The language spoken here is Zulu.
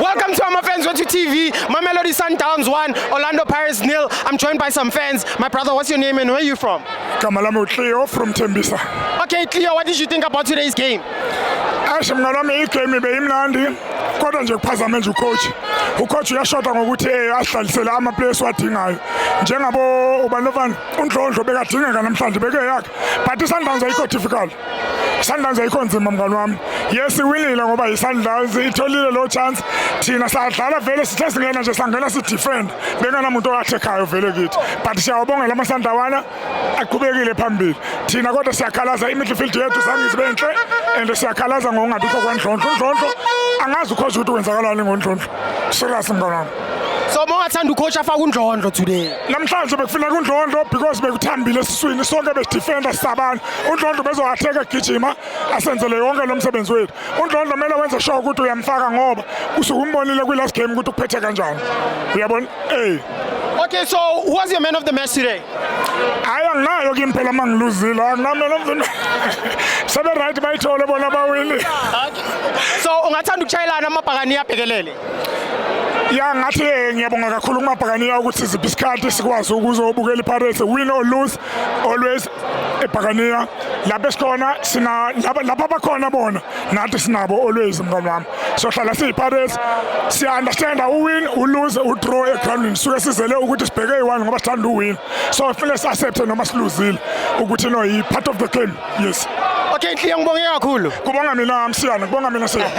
Welcome to FANS Wethu TV. Mamelodi Sundowns 1, Orlando Pirates 0. I'm joined by some fans. My brother, what's your name and where are you from? Kamalamo Cleo from Tembisa. Okay, Cleo, what did you think about today's game? Ashimngalami igame beyimnandi kodwa nje kuphazama nje ucoach uyashota ngokuthi ahlalisele ama players wadingayo njengabo ubanovani uNdlondlo bekadingeka namhlanje beke yakhe but iSundowns ayikho difficult. Sundowns ayikho nzima mngani wami. Yes iwinile ngoba iSundowns itholile lo chance thina sadlala vele sithe singena nje sangena si defend bengana umuntu oyathekayo vele kithi but siyabonga lama Sundawana aqhubekile phambili thina kodwa siyakhalaza imidfield yethu zange sibe enhle and siyakhalaza ngokungabikho kwaNdlondlo angazi ukhozi ukuthi wenzakalani ngoNdlondlo serious mngani. So mongathanda ucoach afaka uNdlondlo today. Namhlanje bekufuna uNdlondlo because bekuthambile esiswini sonke besidefender sabana. uNdlondlo bezowatheka egijima asenzele yonke lo msebenzi wethu. uNdlondlo kumele wenze sure ukuthi uyamfaka ngoba usukumbonile kwi last game ukuthi uphethe kanjani. Uyabona? Okay, so who was your man of the match today? Ayanginayo kimi phela mangiluzile anginamna sabe right bayithole bona bawini. So ungathanda ukuchayelana amabhakani abhekelele. Ya ngathi ngiyabonga kakhulu kumabhakaniya ukuthi siziphi isikhathi sikwazi ukuzobukela iPirates win or lose always ebhakaniya lapha esikhona sina lapha bakhona bona nathi sinabo always mngani wami so hlala siyiPirates siya understand uwin ulose udraw egroundini suke sizele ukuthi sibheke i1 ngoba sithanda uwin so kufanele si accept noma siluzile ukuthi no yi part of the game. Yes. Okay, Nhliya ngibonge kakhulu. Kubonga mina msiyana kubonga mina siyana.